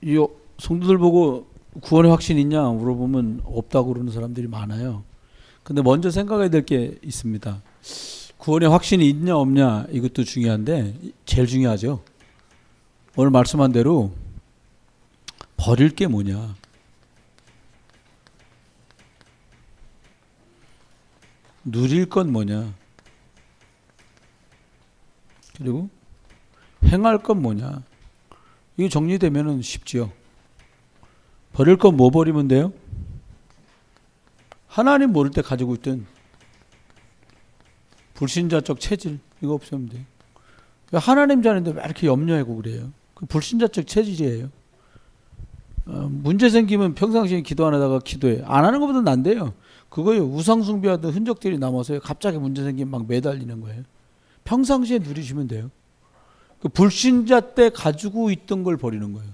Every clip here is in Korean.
이 성도들 보고 구원의 확신 있냐 물어보면 없다고 그러는 사람들이 많아요. 근데 먼저 생각해야 될 게 있습니다. 구원의 확신이 있냐 없냐 이것도 중요한데 제일 중요하죠. 오늘 말씀한 대로 버릴 게 뭐냐. 누릴 건 뭐냐. 그리고 행할 건 뭐냐. 이게 정리되면 쉽지요. 버릴 건 뭐 버리면 돼요? 하나님 모를 때 가지고 있던 불신자적 체질 이거 없으면 돼요. 하나님 자는데 왜 이렇게 염려하고 그래요? 그 불신자적 체질이에요. 문제 생기면 평상시에 기도 안 하다가 기도해. 안 하는 것보다 난데요. 그거요. 우상숭배하던 흔적들이 남아서요. 갑자기 문제 생기면 막 매달리는 거예요. 평상시에 누리시면 돼요. 그 불신자 때 가지고 있던 걸 버리는 거예요.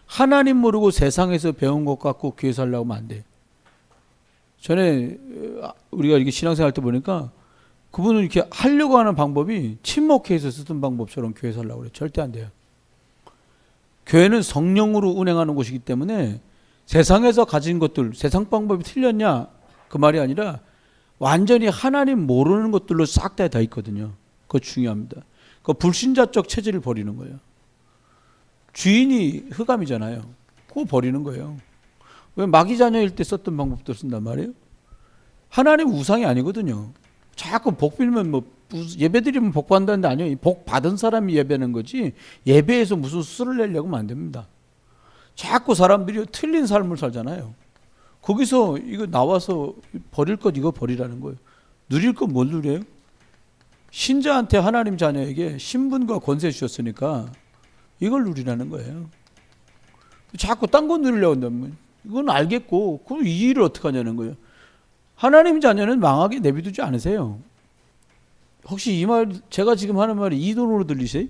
하나님 모르고 세상에서 배운 것 갖고 교회 살려고 하면 안 돼요. 전에 우리가 이렇게 신앙생활 때 보니까 그분은 이렇게 하려고 하는 방법이 친목회에서 쓰던 방법처럼 교회 살려고 그래요. 절대 안 돼요. 교회는 성령으로 운행하는 곳이기 때문에 세상에서 가진 것들, 세상 방법이 틀렸냐 그 말이 아니라 완전히 하나님 모르는 것들로 싹 다 있거든요. 그거 중요합니다. 그 불신자적 체질을 버리는 거예요. 주인이 흑암이잖아요. 그거 버리는 거예요. 왜 마귀 자녀일 때 썼던 방법도 쓴단 말이에요? 하나님 우상이 아니거든요. 자꾸 복 빌면 뭐 예배 드리면 복 받는다는데 아니요. 복 받은 사람이 예배하는 거지 예배에서 무슨 수를 내려고 하면 안 됩니다. 자꾸 사람들이 틀린 삶을 살잖아요. 거기서 이거 나와서 버릴 것 이거 버리라는 거예요. 누릴 건 뭘 누려요? 신자한테 하나님 자녀에게 신분과 권세 주셨으니까 이걸 누리라는 거예요. 자꾸 딴 거 누리려고 한다면 이건 알겠고 그럼 이 일을 어떻게 하냐는 거예요. 하나님 자녀는 망하게 내비두지 않으세요. 혹시 이 말 제가 지금 하는 말이 이론으로 들리세요?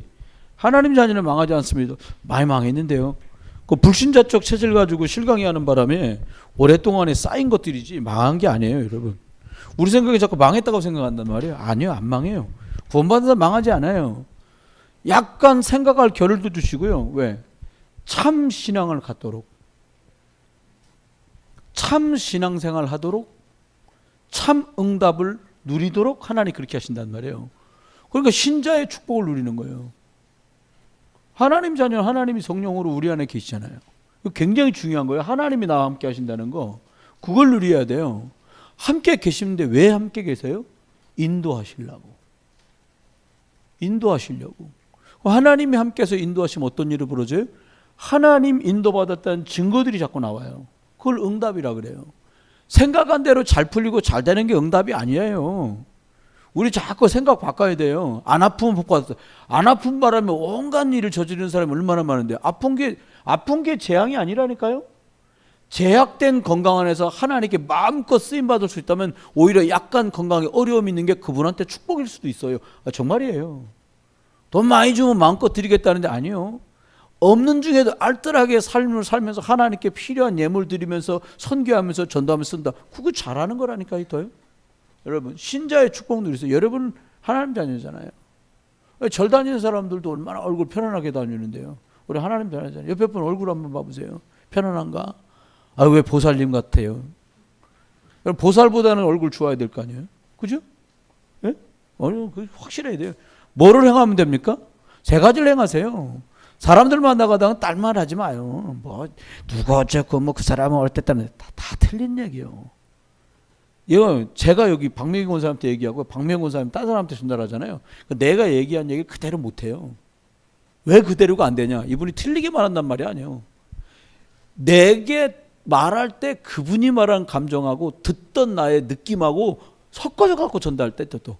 하나님 자녀는 망하지 않습니다. 많이 망했는데요. 그 불신자적 체질 가지고 실강해하는 바람에 오랫동안에 쌓인 것들이지 망한 게 아니에요, 여러분. 우리 생각에 자꾸 망했다고 생각한단 말이에요. 아니요, 안 망해요. 구원받은 사람 망하지 않아요. 약간 생각할 겨를도 주시고요. 왜? 참 신앙을 갖도록, 참 신앙생활 하도록, 참 응답을 누리도록 하나님 그렇게 하신단 말이에요. 그러니까 신자의 축복을 누리는 거예요. 하나님 자녀, 하나님이 성령으로 우리 안에 계시잖아요. 굉장히 중요한 거예요. 하나님이 나와 함께 하신다는 거. 그걸 누려야 돼요. 함께 계시는데 왜 함께 계세요? 인도하시려고. 인도하시려고. 하나님이 함께해서 인도하시면 어떤 일이 벌어져요? 하나님 인도받았다는 증거들이 자꾸 나와요. 그걸 응답이라 그래요. 생각한 대로 잘 풀리고 잘 되는 게 응답이 아니에요. 우리 자꾸 생각 바꿔야 돼요. 안 아프면 복 받았다. 안 아픈 바람에 온갖 일을 저지르는 사람이 얼마나 많은데 아픈 게 재앙이 아니라니까요. 제약된 건강 안에서 하나님께 마음껏 쓰임 받을 수 있다면 오히려 약간 건강에 어려움이 있는 게 그분한테 축복일 수도 있어요. 정말이에요. 돈 많이 주면 마음껏 드리겠다는데 아니요. 없는 중에도 알뜰하게 삶을 살면서 하나님께 필요한 예물 드리면서 선교하면서 전도하면서 쓴다. 그거 잘하는 거라니까요. 더요. 여러분 신자의 축복 누리세요. 여러분 하나님 자녀잖아요. 절 다니는 사람들도 얼마나 얼굴 편안하게 다니는데요. 우리 하나님 자녀잖아요. 옆에 분 얼굴 한번 봐보세요. 편안한가? 아, 왜 보살님 같아요? 보살보다는 얼굴 좋아야 될 거 아니에요? 그죠? 예? 그 확실해야 돼요. 뭐를 행하면 됩니까? 세 가지를 행하세요. 사람들 만나가다가 딴말 하지 마요. 뭐 누가 어쨌고 뭐 그 사람은 어땠다는 다 틀린 얘기요. 이거 제가 여기 박명희 권사님한테 얘기하고 박명희 권사님 딴 사람한테 전달하잖아요. 내가 얘기한 얘기 그대로 못해요. 왜 그대로가 안 되냐? 이분이 틀리게 말한단 말이 아니에요. 내게 말할 때 그분이 말한 감정하고 듣던 나의 느낌하고 섞어져 갖고 전달할 때 또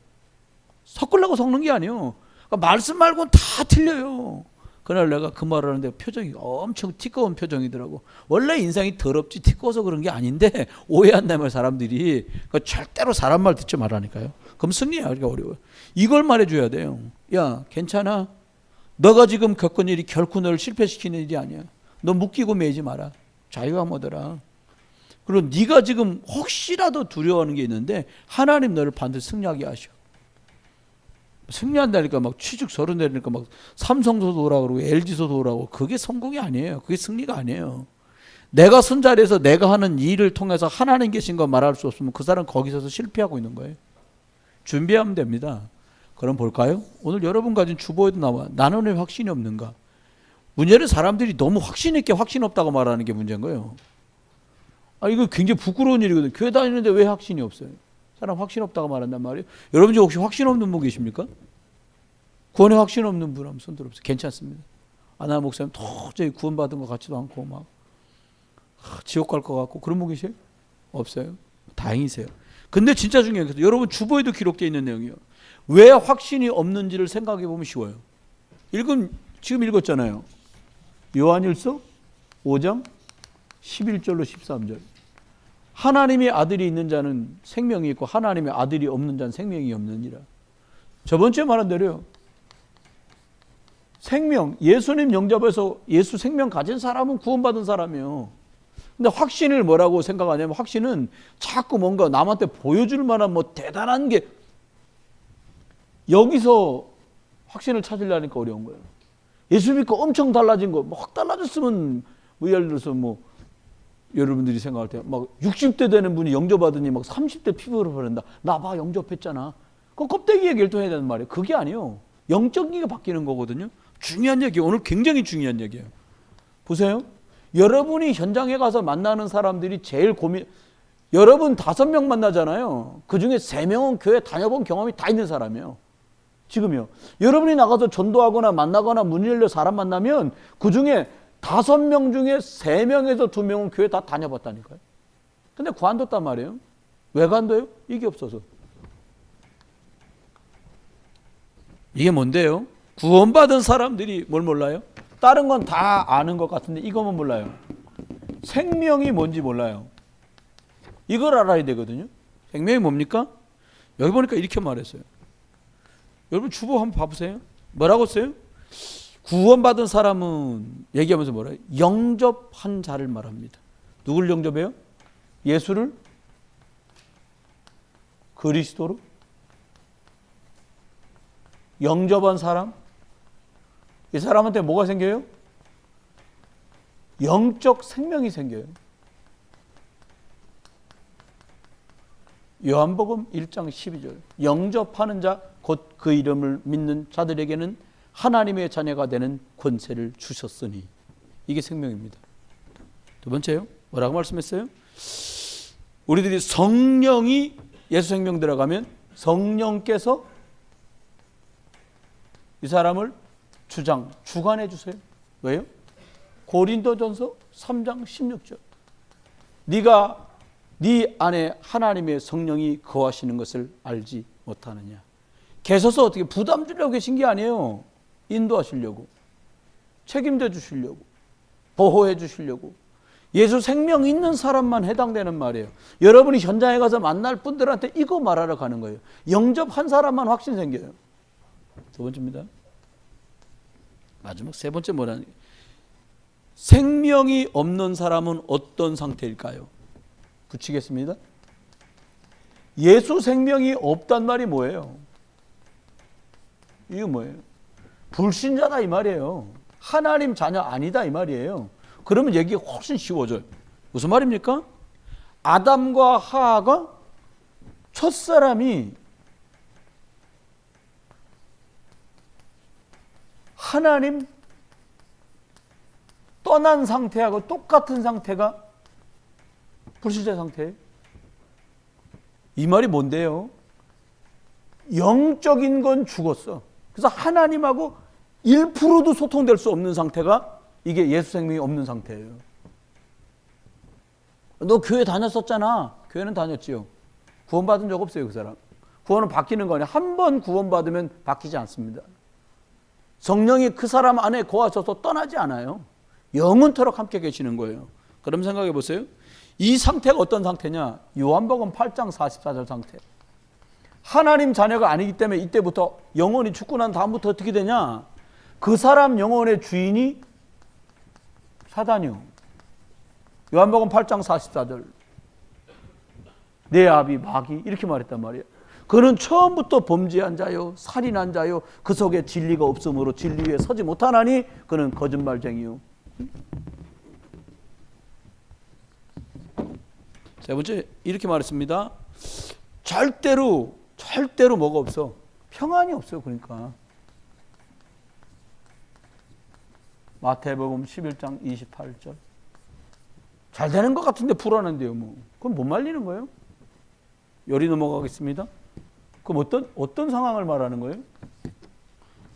섞으려고 섞는 게 아니에요. 그러니까 말씀 말고는 다 틀려요. 그날 내가 그 말을 하는데 표정이 엄청 티꺼운 표정이더라고. 원래 인상이 더럽지 티꺼워서 그런 게 아닌데 오해한다면 사람들이 그러니까 절대로 사람 말 듣지 말라니까요. 그럼 승리야. 우리가 어려워요. 이걸 말해줘야 돼요. 야 괜찮아. 너가 지금 겪은 일이 결코 너를 실패시키는 일이 아니야. 너 묶이고 매지 마라. 자유함 얻어라. 그리고 네가 지금 혹시라도 두려워하는 게 있는데 하나님 너를 반드시 승리하게 하셔. 승리한다니까 막 취직서류 내리니까 막 삼성서도 오라고 그러고 LG서도 오라고. 그게 성공이 아니에요. 그게 승리가 아니에요. 내가 선 자리에서 내가 하는 일을 통해서 하나님 계신 거 말할 수 없으면 그 사람 거기서서 실패하고 있는 거예요. 준비하면 됩니다. 그럼 볼까요? 오늘 여러분 가진 주보에도 나와. 나는 왜 확신이 없는가? 문제는 사람들이 너무 확신 있게 확신 없다고 말하는 게 문제인 거예요. 이거 굉장히 부끄러운 일이거든요. 교회 다니는데 왜 확신이 없어요? 사람 확신 없다고 말한단 말이에요. 여러분 중 혹시 확신 없는 분 계십니까? 구원에 확신 없는 분 한번 손 들어보세요. 괜찮습니다. 나 목사님 도저히 구원받은 것 같지도 않고 막 지옥 갈 것 같고 그런 분 계세요? 없어요? 다행이세요. 근데 진짜 중요한 게 여러분 주보에도 기록되어 있는 내용이에요. 왜 확신이 없는지를 생각해 보면 쉬워요. 지금 읽었잖아요. 요한일서 5장 11절로 13절. 하나님의 아들이 있는 자는 생명이 있고 하나님의 아들이 없는 자는 생명이 없느니라. 저번 주에 말한 대로요. 생명, 예수님 영접해서 예수 생명 가진 사람은 구원받은 사람이에요. 근데 확신을 뭐라고 생각하냐면 확신은 자꾸 뭔가 남한테 보여줄 만한 뭐 대단한 게 여기서 확신을 찾으려니까 어려운 거예요. 예수 믿고 엄청 달라진 거, 확 달라졌으면 예를 들어서 여러분들이 생각할 때 막 60대 되는 분이 영접받으니 막 30대 피부로 버린다. 나 봐 영접했잖아. 그 껍데기에 결정해야 되는 말이에요. 그게 아니에요. 영적이가 바뀌는 거거든요. 중요한 얘기예요. 오늘 굉장히 중요한 얘기예요. 보세요. 여러분이 현장에 가서 만나는 사람들이 제일 여러분 5명 만나잖아요. 그중에 3명은 교회 다녀본 경험이 다 있는 사람이에요. 지금요. 여러분이 나가서 전도하거나 만나거나 문 열려 사람 만나면 그중에 5명 중에 3명에서 2명은 교회 다 다녀봤다니까요. 근데 관뒀단 말이에요. 왜 관둬요? 이게 없어서. 이게 뭔데요? 구원받은 사람들이 뭘 몰라요? 다른 건 다 아는 것 같은데 이거만 몰라요. 생명이 뭔지 몰라요. 이걸 알아야 되거든요. 생명이 뭡니까? 여기 보니까 이렇게 말했어요. 여러분 주보 한번 봐보세요. 뭐라고 써요? 구원받은 사람은 얘기하면서 뭐라요? 영접한 자를 말합니다. 누굴 영접해요? 예수를 그리스도로 영접한 사람. 이 사람한테 뭐가 생겨요? 영적 생명이 생겨요. 요한복음 1장 12절. 영접하는 자, 곧 그 이름을 믿는 자들에게는 하나님의 자녀가 되는 권세를 주셨으니. 이게 생명입니다. 두 번째요. 뭐라고 말씀했어요? 우리들이 성령이 예수 생명 들어가면 성령께서 이 사람을 주관해 주세요. 왜요? 고린도전서 3장 16절. 네가 네 안에 하나님의 성령이 거하시는 것을 알지 못하느냐. 계셔서 어떻게 부담 주려고 계신 게 아니에요. 인도하시려고, 책임져 주시려고, 보호해 주시려고. 예수 생명 있는 사람만 해당되는 말이에요. 여러분이 현장에 가서 만날 분들한테 이거 말하러 가는 거예요. 영접한 사람만 확신 생겨요. 두 번째입니다. 마지막 세 번째 뭐라는 거예요? 생명이 없는 사람은 어떤 상태일까요? 붙이겠습니다. 예수 생명이 없단 말이 뭐예요? 이게 뭐예요? 불신자다 이 말이에요. 하나님 자녀 아니다 이 말이에요. 그러면 얘기가 훨씬 쉬워져요. 무슨 말입니까? 아담과 하하가 첫사람이 하나님 떠난 상태하고 똑같은 상태가 불신자 상태예요. 이 말이 뭔데요? 영적인 건 죽었어. 그래서 하나님하고 1%도 소통될 수 없는 상태가 이게 예수 생명이 없는 상태예요. 너 교회 다녔었잖아. 교회는 다녔지요. 구원받은 적 없어요, 그 사람. 구원은 바뀌는 거냐? 한 번 구원받으면 바뀌지 않습니다. 성령이 그 사람 안에 거하셔서 떠나지 않아요. 영원토록 함께 계시는 거예요. 그럼 생각해 보세요. 이 상태가 어떤 상태냐? 요한복음 8장 44절 상태. 하나님 자녀가 아니기 때문에 이때부터 영혼이 죽고 난 다음부터 어떻게 되냐? 그 사람 영혼의 주인이 사단이요. 요한복음 8장 44절. 내 아비 마귀 이렇게 말했단 말이에요. 그는 처음부터 범죄한 자요 살인한 자요 그 속에 진리가 없으므로 진리 위에 서지 못하나니 그는 거짓말쟁이요. 세 번째 이렇게 말했습니다. 절대로 뭐가 없어. 평안이 없어요. 그러니까 마태복음 11장 28절 잘 되는 것 같은데 불안한데요. 뭐 그럼 못 말리는 거예요? 열이 넘어가겠습니다. 그럼 어떤 상황을 말하는 거예요?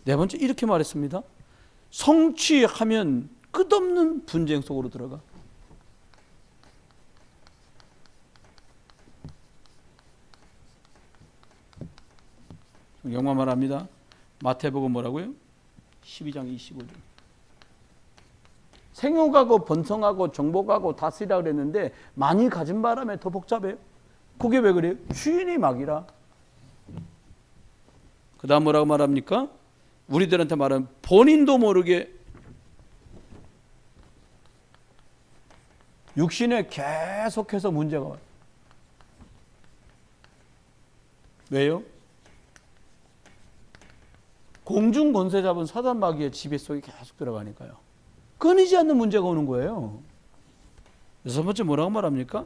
네 번째 이렇게 말했습니다. 성취하면 끝없는 분쟁 속으로 들어가. 성경만 말합니다. 마태복음 뭐라고요? 12장 25절. 생육하고 번성하고 정복하고 다스리라 그랬는데 많이 가진 바람에 더 복잡해요. 그게 왜 그래요? 주인이 막이라. 그 다음 뭐라고 말합니까? 우리들한테 말하면 본인도 모르게 육신에 계속해서 문제가 와요. 왜요? 공중 권세 잡은 사단 마귀의 지배 속에 계속 들어가니까요. 끊이지 않는 문제가 오는 거예요. 여섯 번째 뭐라고 말합니까?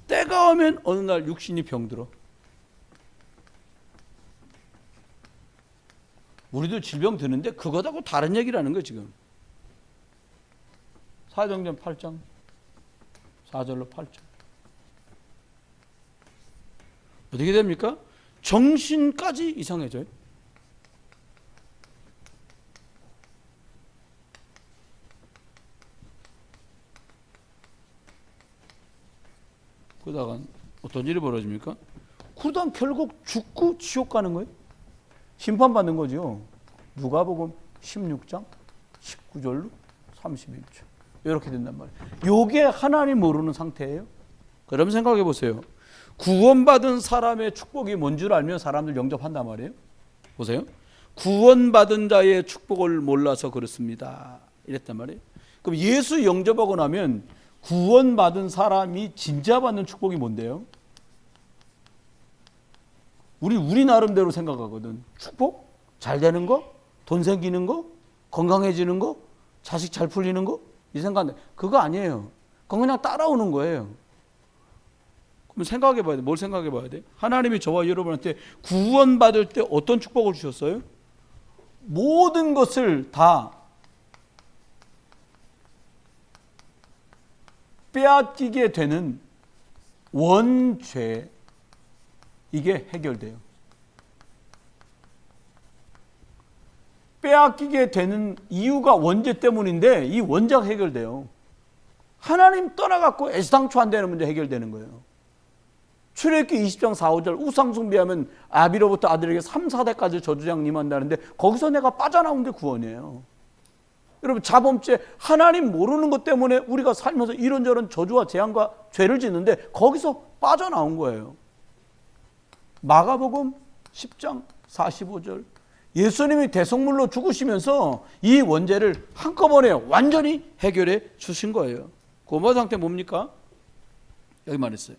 때가 오면 어느 날 육신이 병들어. 우리도 질병 드는데 그거하고 다른 얘기라는 거예요 지금. 사도행전 8장 4절로 8절. 어떻게 됩니까? 정신까지 이상해져요. 그러다가 어떤 일이 벌어집니까? 그러다 결국 죽고 지옥 가는 거예요. 심판받는 거죠. 누가복음 16장 19절로 31절 이렇게 된단 말이에요. 이게 하나님 모르는 상태예요. 그럼 생각해 보세요. 구원받은 사람의 축복이 뭔 줄 알면 사람들 영접한단 말이에요. 보세요. 구원받은 자의 축복을 몰라서 그렇습니다. 이랬단 말이에요. 그럼 예수 영접하고 나면 구원받은 사람이 진짜 받는 축복이 뭔데요? 우리 나름대로 생각하거든. 축복? 잘 되는 거? 돈 생기는 거? 건강해지는 거? 자식 잘 풀리는 거? 이 생각인데 그거 아니에요. 그건 그냥 따라오는 거예요. 그럼 생각해 봐야 돼. 뭘 생각해 봐야 돼? 하나님이 저와 여러분한테 구원받을 때 어떤 축복을 주셨어요? 모든 것을 다 빼앗기게 되는 원죄, 이게 해결돼요. 빼앗기게 되는 이유가 원죄 때문인데 이 원죄가 해결돼요. 하나님 떠나갖고 애시당초 안 되는 문제 해결되는 거예요. 출애굽기 20장 4, 5절 우상 숭배하면 아비로부터 아들에게 3, 4대까지 저주장 임한다는데 거기서 내가 빠져나온 게 구원이에요. 여러분 자범죄 하나님 모르는 것 때문에 우리가 살면서 이런저런 저주와 재앙과 죄를 짓는데 거기서 빠져나온 거예요. 마가복음 10장 45절 예수님이 대속물로 죽으시면서 이 원죄를 한꺼번에 완전히 해결해 주신 거예요. 고마 상태 뭡니까? 여기 말했어요.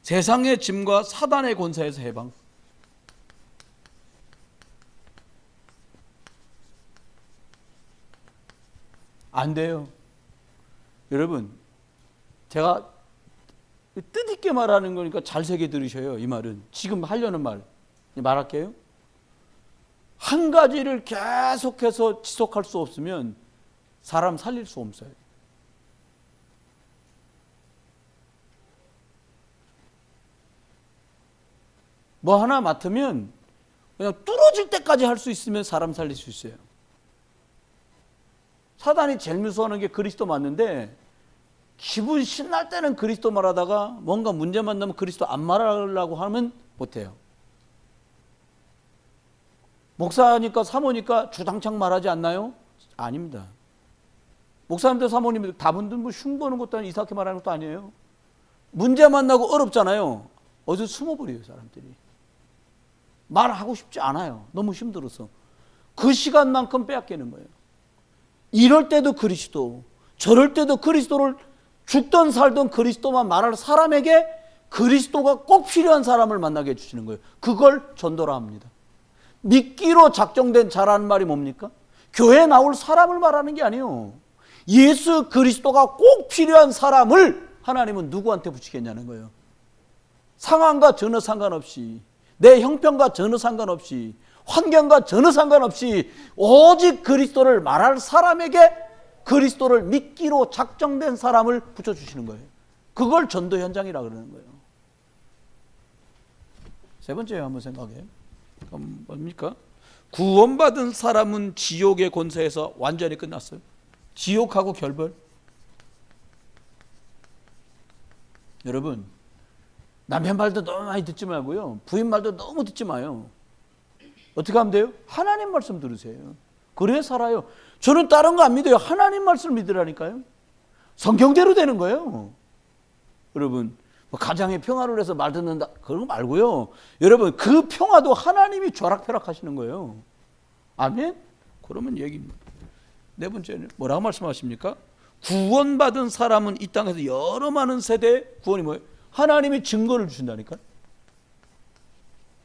세상의 짐과 사단의 권세에서 해방. 안 돼요. 여러분, 제가 뜻있게 말하는 거니까 잘 새겨 들으셔요. 이 말은 지금 하려는 말할게요. 한 가지를 계속해서 지속할 수 없으면 사람 살릴 수 없어요. 뭐 하나 맡으면 그냥 뚫어질 때까지 할 수 있으면 사람 살릴 수 있어요. 사단이 제일 무서워하는 게 그리스도 맞는데 기분 신날 때는 그리스도 말하다가 뭔가 문제 만나면 그리스도 안 말하려고 하면 못해요. 목사니까 사모니까 주당창 말하지 않나요? 아닙니다. 목사님들 사모님들 다분들 뭐 흉보는 것도 아니고 이상하게 말하는 것도 아니에요. 문제 만나고 어렵잖아요. 어디서 숨어버려요 사람들이. 말하고 싶지 않아요. 너무 힘들어서. 그 시간만큼 빼앗기는 거예요. 이럴 때도 그리스도, 저럴 때도 그리스도를 죽던 살던 그리스도만 말할 사람에게 그리스도가 꼭 필요한 사람을 만나게 해주시는 거예요. 그걸 전도라 합니다. 미끼로 작정된 자라는 말이 뭡니까? 교회에 나올 사람을 말하는 게 아니에요. 예수 그리스도가 꼭 필요한 사람을 하나님은 누구한테 붙이겠냐는 거예요. 상황과 전혀 상관없이, 내 형편과 전혀 상관없이, 환경과 전혀 상관없이 오직 그리스도를 말할 사람에게 그리스도를 미끼로 작정된 사람을 붙여주시는 거예요. 그걸 전도 현장이라 그러는 거예요. 세 번째 한번 생각해요. 그럼 뭡니까? 구원받은 사람은 지옥의 권세에서 완전히 끝났어요. 지옥하고 결별. 여러분, 남편 말도 너무 많이 듣지 말고요, 부인 말도 너무 듣지 마요. 어떻게 하면 돼요? 하나님 말씀 들으세요. 그래 살아요. 저는 다른 거 안 믿어요. 하나님 말씀 믿으라니까요. 성경대로 되는 거예요. 여러분, 가장의 평화를 위해서 말 듣는다 그런 거 말고요, 여러분 그 평화도 하나님이 벼락펴락 하시는 거예요. 아멘? 그러면 얘기입니다. 네 번째는 뭐라고 말씀하십니까? 구원받은 사람은 이 땅에서 여러 많은 세대의 구원이 뭐예요? 하나님이 증거를 주신다니까.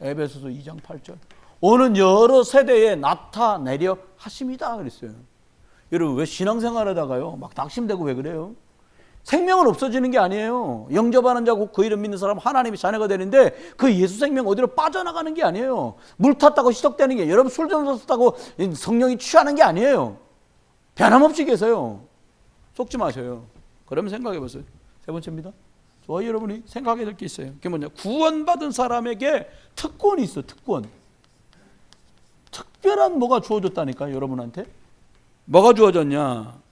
에베소서 2장 8절. 오는 여러 세대에 나타내려 하십니다 그랬어요. 여러분, 왜 신앙생활하다가요 막 낙심되고 왜 그래요? 생명은 없어지는 게 아니에요. 영접하는 자고 그 이름 믿는 사람 하나님의 자녀가 되는데, 그 예수 생명 어디로 빠져나가는 게 아니에요. 물 탔다고 희석되는 게, 여러분 술 좀 탔다고 성령이 취하는 게 아니에요. 변함없이 계세요. 속지 마셔요. 그러면 생각해 보세요. 세 번째입니다. 저와 여러분이 생각해야 될 게 있어요. 그게 뭐냐? 구원받은 사람에게 특권이 있어. 특권. 특별한 뭐가 주어졌다니까, 여러분한테. 뭐가 주어졌냐?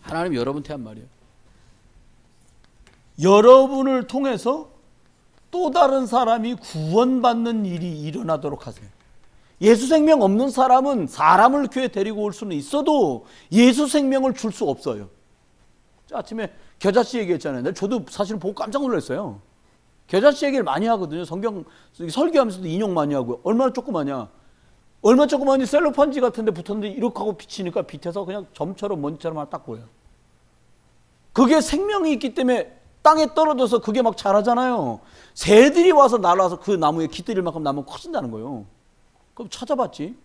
하나님이 여러분한테 한 말이에요. 여러분을 통해서 또 다른 사람이 구원받는 일이 일어나도록 하세요. 예수 생명 없는 사람은 사람을 교회에 데리고 올 수는 있어도 예수 생명을 줄 수 없어요. 아침에 겨자씨 얘기했잖아요. 저도 사실 보고 깜짝 놀랐어요. 겨자씨 얘기를 많이 하거든요. 성경 설교하면서도 인용 많이 하고요. 얼마나 조그마냐. 얼마나 조그마니, 셀로판지 같은 데 붙었는데 이렇게 하고 비치니까 빛에서 그냥 점처럼 먼지처럼 하나 딱 보여요. 그게 생명이 있기 때문에 땅에 떨어져서 그게 막 자라잖아요. 새들이 와서 날아와서 그 나무에 깃들일 만큼 나무가 커진다는 거예요. 그럼 찾아봤지.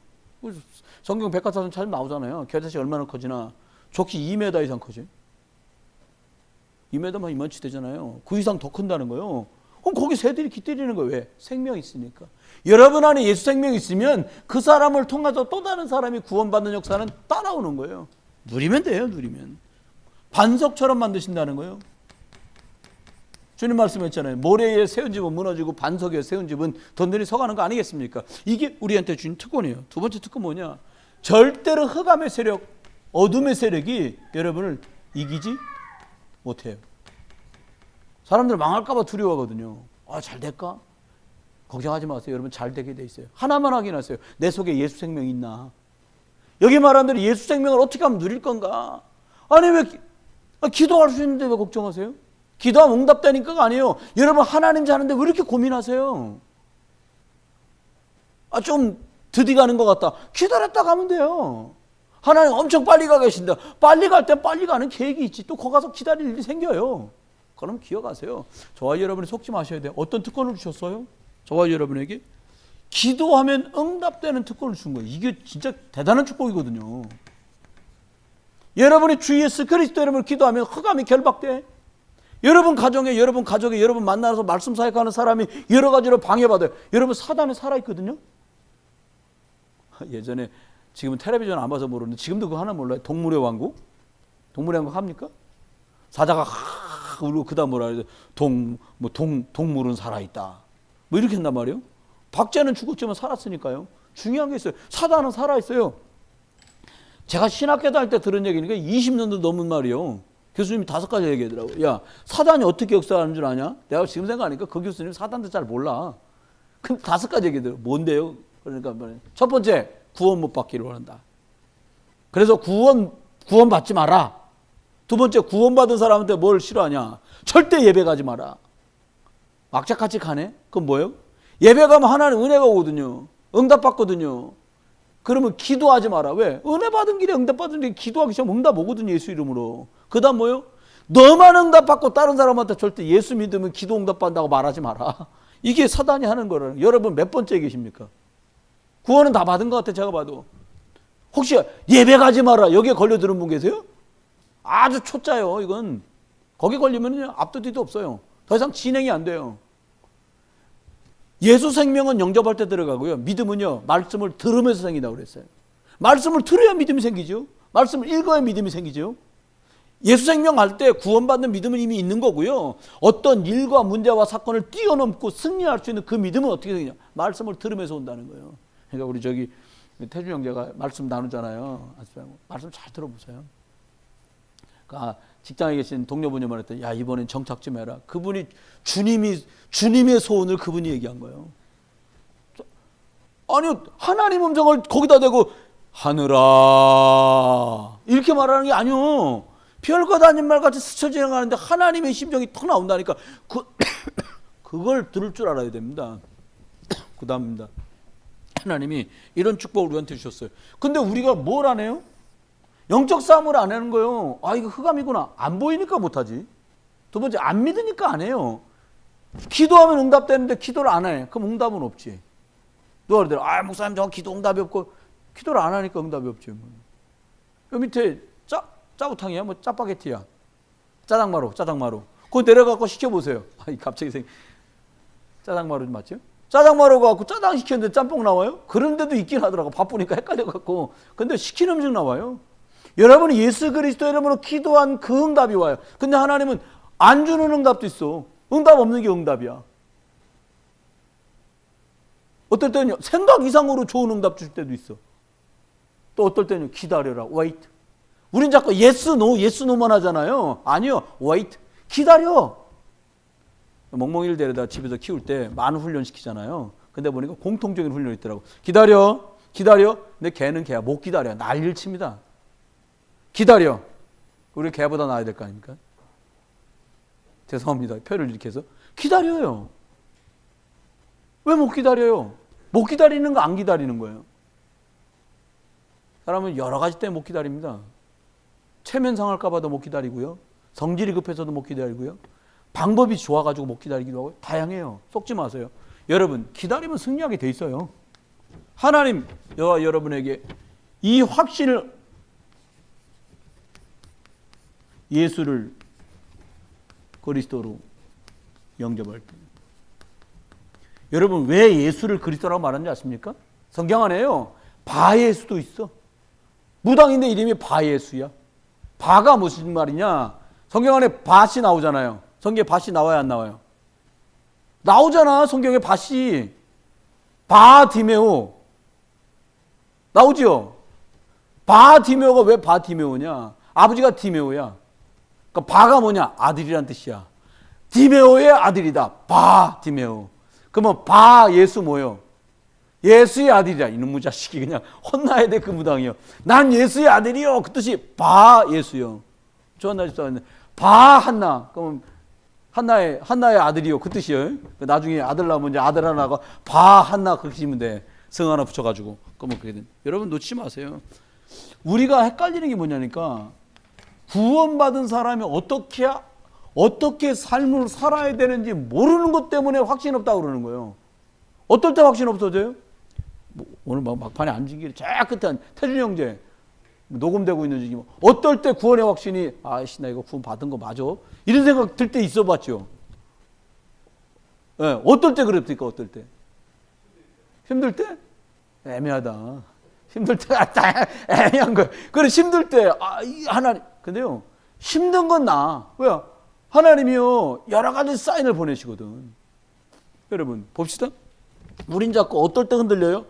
성경 백과사전 찾으면 나오잖아요. 겨자씨 얼마나 커지나. 좋게 2m 이상 커지. 2m만 이만치 되잖아요. 그 이상 더 큰다는 거예요. 그럼 거기 새들이 깃들이는 거예요. 왜? 생명이 있으니까. 여러분 안에 예수 생명이 있으면 그 사람을 통해서 또 다른 사람이 구원받는 역사는 따라오는 거예요. 누리면 돼요. 누리면. 반석처럼 만드신다는 거예요. 주님 말씀했잖아요. 모래에 세운 집은 무너지고 반석에 세운 집은 든든히 서가는 거 아니겠습니까? 이게 우리한테 주신 특권이에요. 두 번째 특권 뭐냐? 절대로 흑암의 세력, 어둠의 세력이 여러분을 이기지 못해요. 사람들 망할까 봐 두려워하거든요. 잘 될까? 걱정하지 마세요. 여러분 잘 되게 돼 있어요. 하나만 확인하세요. 내 속에 예수 생명이 있나? 여기 말한 대로 예수 생명을 어떻게 하면 누릴 건가? 아니 왜 기도할 수 있는데 왜 걱정하세요? 기도하면 응답되니까가 아니에요. 여러분 하나님 자는데 왜 이렇게 고민하세요? 좀 드디 가는 것 같다. 기다렸다 가면 돼요. 하나님 엄청 빨리 가 계신다. 빨리 갈 땐 빨리 가는 계획이 있지. 또 거기 가서 기다릴 일이 생겨요. 그럼 기억하세요. 저와 여러분이 속지 마셔야 돼요. 어떤 특권을 주셨어요? 저와 여러분에게 기도하면 응답되는 특권을 준 거예요. 이게 진짜 대단한 축복이거든요. 여러분이 주 예수 그리스도 이름으로 기도하면 흑암이 결박돼. 여러분 가정에 여러분 만나서 말씀 사역하는 사람이 여러 가지로 방해받아요. 여러분 사단이 살아있거든요. 예전에, 지금은 텔레비전 안 봐서 모르는데 지금도 그거 하나 몰라요? 동물의 왕국? 동물의 왕국 합니까? 사자가 울고 그 다음 뭐라 그래요? 동물은 살아있다. 뭐 이렇게 한단 말이에요. 박쥐는 죽었지만 살았으니까요. 중요한 게 있어요. 사단은 살아있어요. 제가 신학교 다닐 때 들은 얘기니까 20년도 넘은 말이에요. 교수님이 5가지 얘기하더라고요. 야, 사단이 어떻게 역사하는 줄 아냐? 내가 지금 생각하니까 그 교수님 사단도 잘 몰라. 근데 5가지 얘기더라고요. 뭔데요? 그러니까 첫 번째, 구원 못 받기를 원한다. 그래서 구원 받지 마라. 두 번째, 구원받은 사람한테 뭘 싫어하냐? 절대 예배 가지 마라. 악착같이 가네? 그건 뭐예요? 예배 가면 하나님 은혜가 오거든요. 응답 받거든요. 그러면 기도하지 마라. 왜? 은혜 받은 길에 응답 받은 길에 기도하기 시작하면 응답 오거든요. 예수 이름으로. 그 다음 뭐예요? 너만 응답받고 다른 사람한테 절대 예수 믿으면 기도 응답받는다고 말하지 마라. 이게 사단이 하는 거라는. 여러분 몇 번째 계십니까? 구원은 다 받은 것 같아 제가 봐도. 혹시 예배 가지 마라 여기에 걸려드는 분 계세요? 아주 초짜요 이건. 거기 걸리면 앞도 뒤도 없어요. 더 이상 진행이 안 돼요. 예수 생명은 영접할 때 들어가고요. 믿음은요 말씀을 들으면서 생긴다고 그랬어요. 말씀을 들어야 믿음이 생기죠. 말씀을 읽어야 믿음이 생기죠. 예수 생명할 때 구원받는 믿음은 이미 있는 거고요. 어떤 일과 문제와 사건을 뛰어넘고 승리할 수 있는 그 믿음은 어떻게 되냐? 말씀을 들으면서 온다는 거예요. 그러니까 우리 저기 태준 형제가 말씀 나누잖아요. 말씀 잘 들어보세요. 그러니까 직장에 계신 동료분이 말했더니 야 이번엔 정착 좀 해라. 그분이 주님의 소원을 그분이 얘기한 거예요. 아니 하나님 음성을 거기다 대고 하늘아 이렇게 말하는 게 아니요. 별것 아닌 말같이 스쳐 지나가는데 하나님의 심정이 턱 나온다니까 그걸 들을 줄 알아야 됩니다. 그 다음입니다. 하나님이 이런 축복을 우리한테 주셨어요. 근데 우리가 뭘 안 해요? 영적 싸움을 안 하는 거예요. 아 이거 흑암이구나. 안 보이니까 못하지. 두 번째 안 믿으니까 안 해요. 기도하면 응답되는데 기도를 안 해. 그럼 응답은 없지. 누가 그러더라. 아 목사님 저 기도 응답이 없고 기도를 안 하니까 응답이 없지. 여기 밑에 짜우탕이야? 뭐 짜파게티야? 짜장마루. 그거 내려가고 시켜보세요. 아이 갑자기 짜장마루 맞죠? 짜장마루 갖고 짜장 시켰는데 짬뽕 나와요? 그런 데도 있긴 하더라고. 바쁘니까 헷갈려갖고. 근데 시킨 음식 나와요. 여러분이 예수 그리스도 이름으로 기도한 그 응답이 와요. 근데 하나님은 안 주는 응답도 있어. 응답 없는 게 응답이야. 어떨 때는 생각 이상으로 좋은 응답 줄 때도 있어. 또 어떨 때는 기다려라. wait. 우린 자꾸 yes, no만 하잖아요. 아니요. wait. 기다려. 멍멍이를 데려다 집에서 키울 때 많은 훈련 시키잖아요. 근데 보니까 공통적인 훈련이 있더라고. 기다려. 근데 걔는 걔야. 못 기다려. 난리를 칩니다. 기다려. 우리 걔보다 나아야 될 거 아닙니까? 죄송합니다. 표를 이렇게 해서. 기다려요. 왜 못 기다려요? 못 기다리는 거 안 기다리는 거예요. 사람은 여러 가지 때문에 못 기다립니다. 체면 상할까 봐도 못 기다리고요. 성질이 급해서도 못 기다리고요. 방법이 좋아가지고 못 기다리기도 하고 다양해요. 속지 마세요. 여러분 기다리면 승리하게 돼 있어요. 하나님 여러분에게 이 확신을 예수를 그리스도로 영접할 때 여러분 왜 예수를 그리스도라고 말하는지 아십니까? 성경 안에요. 바예수도 있어. 무당인데 이름이 바예수야. 바가 무슨 말이냐? 성경 안에 밭이 나오잖아요. 성경에 밭이 나와야 안 나와요? 나오잖아. 성경에 밭이. 바디메오. 나오죠? 바디메오가 왜 바디메오냐? 아버지가 디메오야. 그러니까 바가 뭐냐? 아들이란 뜻이야. 디메오의 아들이다. 바디메오. 그러면 바예수 뭐예요? 예수의 아들이라. 이놈의 자식이 그냥 혼나야 돼 그 무당이요. 난 예수의 아들이요. 그 뜻이 바예수요. 조한나 집사님 바한나. 그러면 한나의 아들이요. 그 뜻이요. 나중에 아들 나오면 이제 아들 하나가 바한나 그렇게 지면 돼. 성 하나 붙여가지고. 그러면 그게 돼. 여러분 놓치지 마세요. 우리가 헷갈리는 게 뭐냐니까 구원받은 사람이 어떻게 삶을 살아야 되는지 모르는 것 때문에 확신 없다고 그러는 거예요. 어떨 때 확신 없어져요? 오늘 막판에 앉은 길에 저 끝에 태준 형제 녹음되고 있는 중이고 어떨 때 구원의 확신이 아이씨 나 이거 구원 받은 거 맞아? 이런 생각 들 때 있어 봤죠? 네, 어떨 때 그랬습니까? 어떨 때? 힘들 때? 애매하다. 힘들 때 애매한 거야. 그래 힘들 때 하나님 근데요 힘든 건 나. 왜요? 하나님이요 여러 가지 사인을 보내시거든. 여러분 봅시다. 우린 자꾸 어떨 때 흔들려요?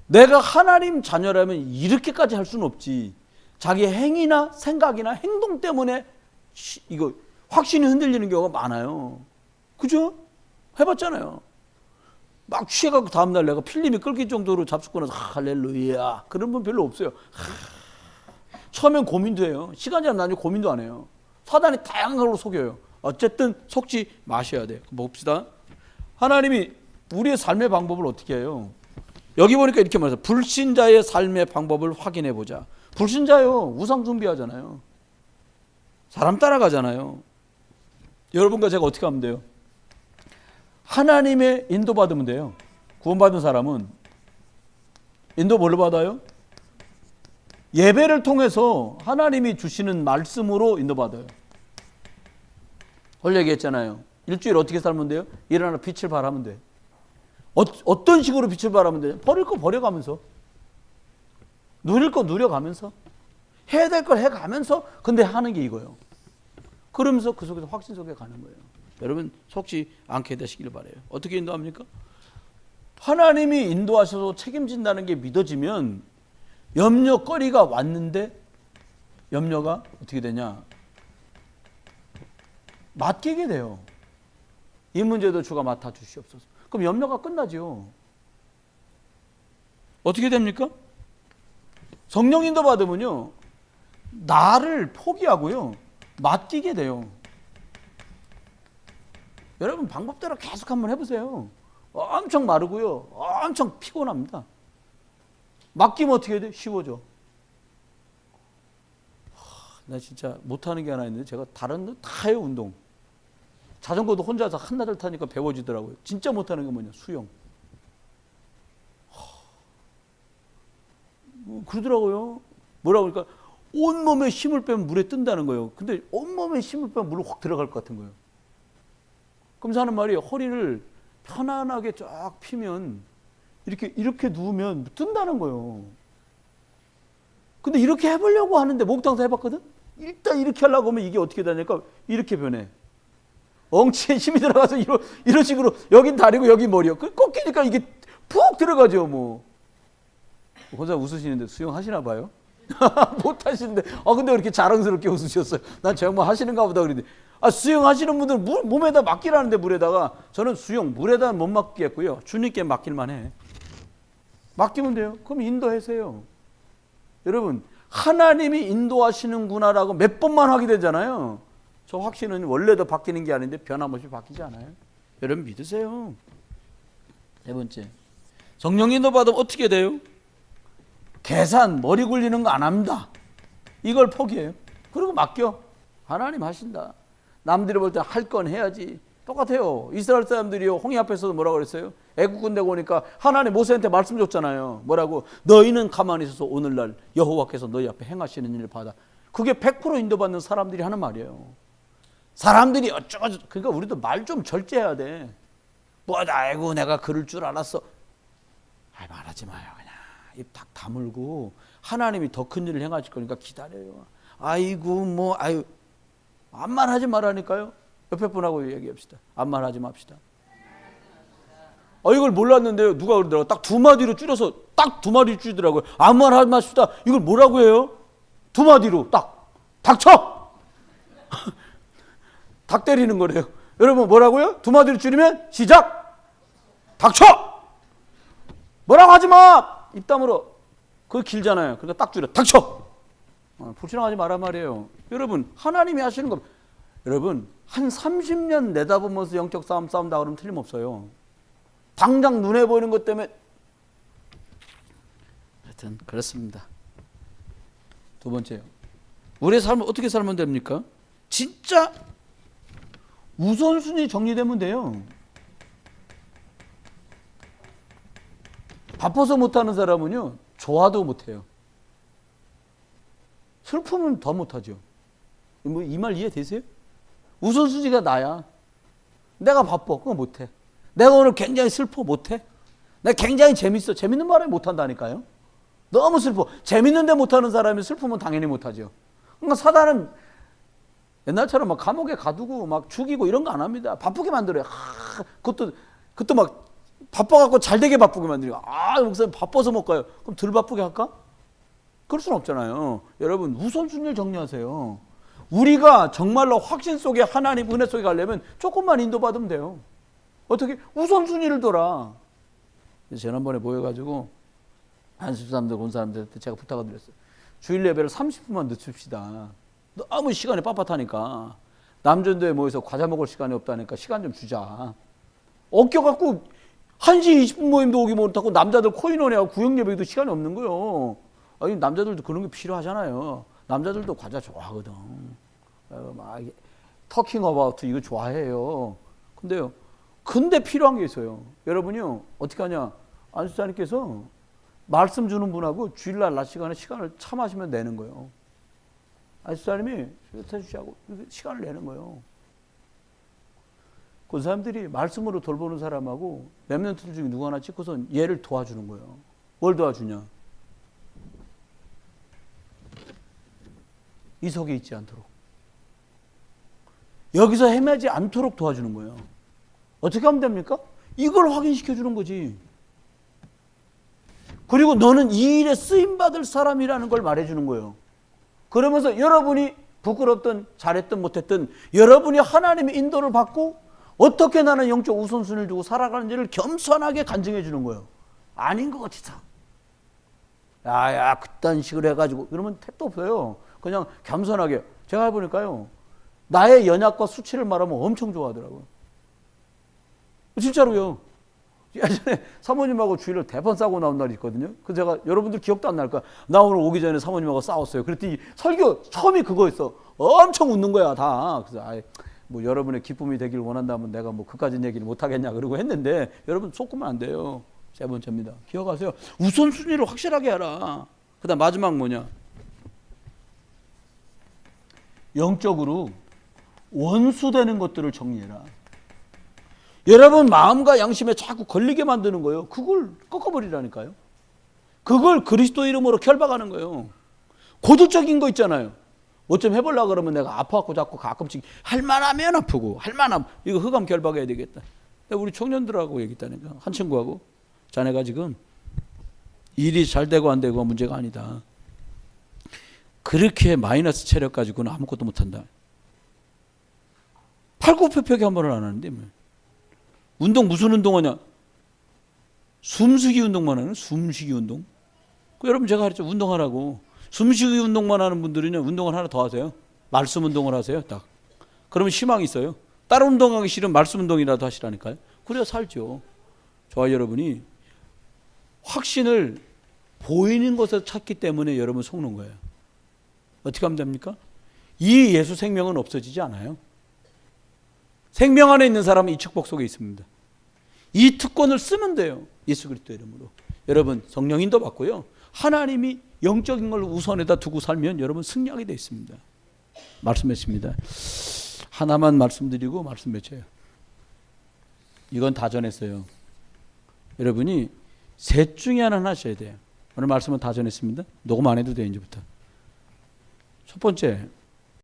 내가 하나님 자녀라면 이렇게까지 할 수는 없지. 자기 행위나 생각이나 행동 때문에 이거 확신이 흔들리는 경우가 많아요. 그죠? 해봤잖아요. 막 취해갖고 다음날 내가 필름이 끓길 정도로 잡숫고 나서 할렐루야 그런 분 별로 없어요. 처음엔 고민도 해요. 시간이 지나면 나중에 고민도 안 해요. 사단이 다양한 걸로 속여요. 어쨌든 속지 마셔야 돼요. 봅시다. 하나님이 우리의 삶의 방법을 어떻게 해요? 여기 보니까 이렇게 말해서 불신자의 삶의 방법을 확인해 보자. 불신자요 우상 숭배하잖아요. 사람 따라가잖아요. 여러분과 제가 어떻게 하면 돼요? 하나님의 인도받으면 돼요. 구원받은 사람은 인도 뭘로 받아요? 예배를 통해서 하나님이 주시는 말씀으로 인도받아요. 원래 얘기했잖아요. 일주일 어떻게 살면 돼요? 일어나 빛을 발하면 돼. 어떤 식으로 빛을 발하면 돼요? 버릴 거 버려가면서, 누릴 거 누려가면서, 해야 될 걸 해가면서, 근데 하는 게 이거예요. 그러면서 그 속에서 확신 속에 가는 거예요. 여러분 속지 않게 되시길 바라요. 어떻게 인도합니까? 하나님이 인도하셔서 책임진다는 게 믿어지면 염려거리가 왔는데 염려가 어떻게 되냐? 맡기게 돼요. 이 문제도 주가 맡아주시옵소서. 그럼 염려가 끝나죠. 어떻게 됩니까? 성령 인도 받으면요, 나를 포기하고요, 맡기게 돼요. 여러분 방법대로 계속 한번 해보세요. 엄청 마르고요, 엄청 피곤합니다. 맡기면 어떻게 돼요? 쉬워져. 나 진짜 못하는 게 하나 있는데, 제가 다른 거 다 해요. 운동, 자전거도 혼자서 한나절 타니까 배워지더라고요. 진짜 못하는 게 뭐냐? 수영. 그러더라고요. 뭐라고 그러니까 온몸에 힘을 빼면 물에 뜬다는 거예요. 근데 온몸에 힘을 빼면 물로 확 들어갈 것 같은 거예요. 그러면서 하는 말이, 허리를 편안하게 쫙 피면 이렇게 누우면 뜬다는 거예요. 근데 이렇게 해보려고 하는데, 목욕탕에서 해봤거든? 일단 이렇게 하려고 하면 이게 어떻게 되냐니까 이렇게 변해. 엉치에 힘이 들어가서 이런 식으로, 여긴 다리고 여긴 머리요. 꺾이니까 이게 푹 들어가죠. 뭐 혼자 웃으시는데 수영하시나 봐요? 못 하시는데, 근데 왜 이렇게 자랑스럽게 웃으셨어요? 난 정말 하시는가 보다 그랬는데, 수영하시는 분들은 몸에다 맡기라는데, 물에다가. 저는 수영 물에다 못 맡기겠고요, 주님께 맡길만 해. 맡기면 돼요. 그럼 인도하세요. 여러분, 하나님이 인도하시는구나라고 몇 번만 하게 되잖아요. 저 확신은 원래도 바뀌는 게 아닌데 변함없이 바뀌지 않아요. 여러분 믿으세요. 네 번째, 성령 인도 받으면 어떻게 돼요? 계산, 머리 굴리는 거 안 합니다. 이걸 포기해요. 그리고 맡겨. 하나님 하신다. 남들이 볼 때 할 건 해야지. 똑같아요. 이스라엘 사람들이요, 홍해 앞에서도 뭐라고 그랬어요? 애국 군대 오니까 하나님 모세한테 말씀 줬잖아요. 뭐라고? 너희는 가만히 있어서 오늘날 여호와께서 너희 앞에 행하시는 일을 받아. 그게 100% 인도받는 사람들이 하는 말이에요. 사람들이 어쩌고, 그러니까 우리도 말 좀 절제해야 돼. 뭐, 아이고 내가 그럴 줄 알았어. 말하지 마요. 그냥 입 딱 다물고, 하나님이 더 큰 일을 행하실 거니까 기다려요. 아무 말 하지 말라니까요. 옆에 분하고 얘기합시다. 아무 말 하지 맙시다. 이걸 몰랐는데요, 누가 그러더라고요. 딱 두 마디로 줄여서 딱 두 마디 줄이더라고요. 아무 말 하지 맙시다. 이걸 뭐라고 해요? 두 마디로 딱 닥쳐. 닭 때리는 거래요. 여러분 뭐라고요? 두 마디로 줄이면 시작. 닥쳐. 뭐라고 하지 마. 입 다물어. 그거 길잖아요. 그러니까 딱 줄여. 닥쳐. 불신앙하지 말란 말이에요. 여러분 하나님이 하시는 거, 여러분 한 30년 내다보면서 영적 싸움 싸운다 그러면 틀림없어요. 당장 눈에 보이는 것 때문에. 하여튼 그렇습니다. 두 번째요, 우리의 삶을 어떻게 살면 됩니까? 진짜 우선순위 정리되면 돼요. 바빠서 못하는 사람은요, 좋아도 못해요. 슬픔은 더 못하죠. 이 말 이해되세요? 우선순위가 나야. 내가 바빠, 그거 못해. 내가 오늘 굉장히 슬퍼, 못해. 내가 굉장히 재밌어, 재밌는 말에 못한다니까요. 너무 슬퍼. 재밌는데 못하는 사람이 슬프면 당연히 못하죠. 그러니까 사단은 옛날처럼 막 감옥에 가두고 막 죽이고 이런 거 안 합니다. 바쁘게 만들어요. 그것도 막 바빠갖고 잘 되게 바쁘게 만들어요. 목사님 바빠서 못 가요. 그럼 덜 바쁘게 할까? 그럴 수는 없잖아요. 여러분 우선순위를 정리하세요. 우리가 정말로 확신 속에, 하나님 은혜 속에 가려면 조금만 인도받으면 돼요. 어떻게? 우선순위를 둬라. 지난번에 모여가지고 한수 사람들, 본 사람들한테 제가 부탁을 드렸어요. 주일 예배를 30분만 늦춥시다. 너무 시간이 빳빳하니까. 남전도에 모여서 과자 먹을 시간이 없다니까 시간 좀 주자. 엉켜갖고 1시 20분 모임도 오기 못하고 남자들 코인원회하고 구역예배도 시간이 없는 거예요. 남자들도 그런 게 필요하잖아요. 남자들도 과자 좋아하거든. 터킹 어바우트 이거 좋아해요. 근데 필요한 게 있어요. 여러분이요, 어떻게 하냐? 안수사님께서 말씀 주는 분하고 주일날 낮 시간에 시간을 참아시면 내는 거예요. 안수사님이 해주시고 시간을 내는 거예요. 그 사람들이 말씀으로 돌보는 사람하고 렘넌트들 중에 누구 하나 찍고선 얘를 도와주는 거예요. 뭘 도와주냐? 이석에 있지 않도록, 여기서 헤매지 않도록 도와주는 거예요. 어떻게 하면 됩니까? 이걸 확인시켜 주는 거지. 그리고 너는 이 일에 쓰임받을 사람이라는 걸 말해주는 거예요. 그러면서 여러분이 부끄럽든 잘했든 못했든 여러분이 하나님의 인도를 받고 어떻게 나는 영적 우선순위를 두고 살아가는지를 겸손하게 간증해 주는 거예요. 아닌 것 같아. 야야 그딴 식으로 해가지고 그러면 택도 없어요. 그냥 겸손하게. 제가 해보니까요, 나의 연약과 수치를 말하면 엄청 좋아하더라고요. 진짜로요. 예전에 사모님하고 주일날 대판 싸고 나온 날이 있거든요. 그래서 제가, 여러분들 기억도 안 날 거야. 나 오늘 오기 전에 사모님하고 싸웠어요. 그랬더니 설교 처음이 그거였어. 엄청 웃는 거야 다. 그래서 뭐 여러분의 기쁨이 되길 원한다면 내가 뭐 그까진 얘기를 못 하겠냐 그러고 했는데, 여러분 쏟으면 안 돼요. 세 번째입니다. 기억하세요. 우선순위를 확실하게 해라. 그다음 마지막 뭐냐? 영적으로 원수되는 것들을 정리해라. 여러분 마음과 양심에 자꾸 걸리게 만드는 거예요. 그걸 꺾어버리라니까요. 그걸 그리스도 이름으로 결박하는 거예요. 고질적인 거 있잖아요. 뭐 좀 해보려고 그러면 내가 아파갖고 자꾸 가끔씩 할만하면 아프고 할만하면 이거 흑암 결박해야 되겠다. 우리 청년들하고 얘기했다니까. 한 친구하고, 자네가 지금 일이 잘 되고 안 되고가 문제가 아니다. 그렇게 마이너스 체력 가지고는 아무것도 못한다. 팔굽혀펴기 한 번을 안 하는데 뭐. 운동 무슨 운동하냐? 숨쉬기 운동만 하는, 숨쉬기 운동. 여러분 제가 그랬죠. 운동하라고. 숨쉬기 운동만 하는 분들은요, 운동을 하나 더 하세요. 말씀 운동을 하세요. 딱. 그러면 희망이 있어요. 다른 운동하기 싫으면 말씀 운동이라도 하시라니까요. 그래야 살죠. 저와 여러분이 확신을 보이는 것에서 찾기 때문에 여러분 속는 거예요. 어떻게 하면 됩니까? 이 예수 생명은 없어지지 않아요. 생명 안에 있는 사람은 이 축복 속에 있습니다. 이 특권을 쓰면 돼요. 예수 그리스도 이름으로. 여러분 성령인도 받고요, 하나님이 영적인 걸 우선에다 두고 살면 여러분 승리하게 되어 있습니다. 말씀 맺습니다. 하나만 말씀드리고 말씀 맺혀요. 이건 다 전했어요. 여러분이 셋 중에 하나는 하셔야 돼요. 오늘 말씀은 다 전했습니다. 녹음 안 해도 돼요. 이제부터. 첫 번째,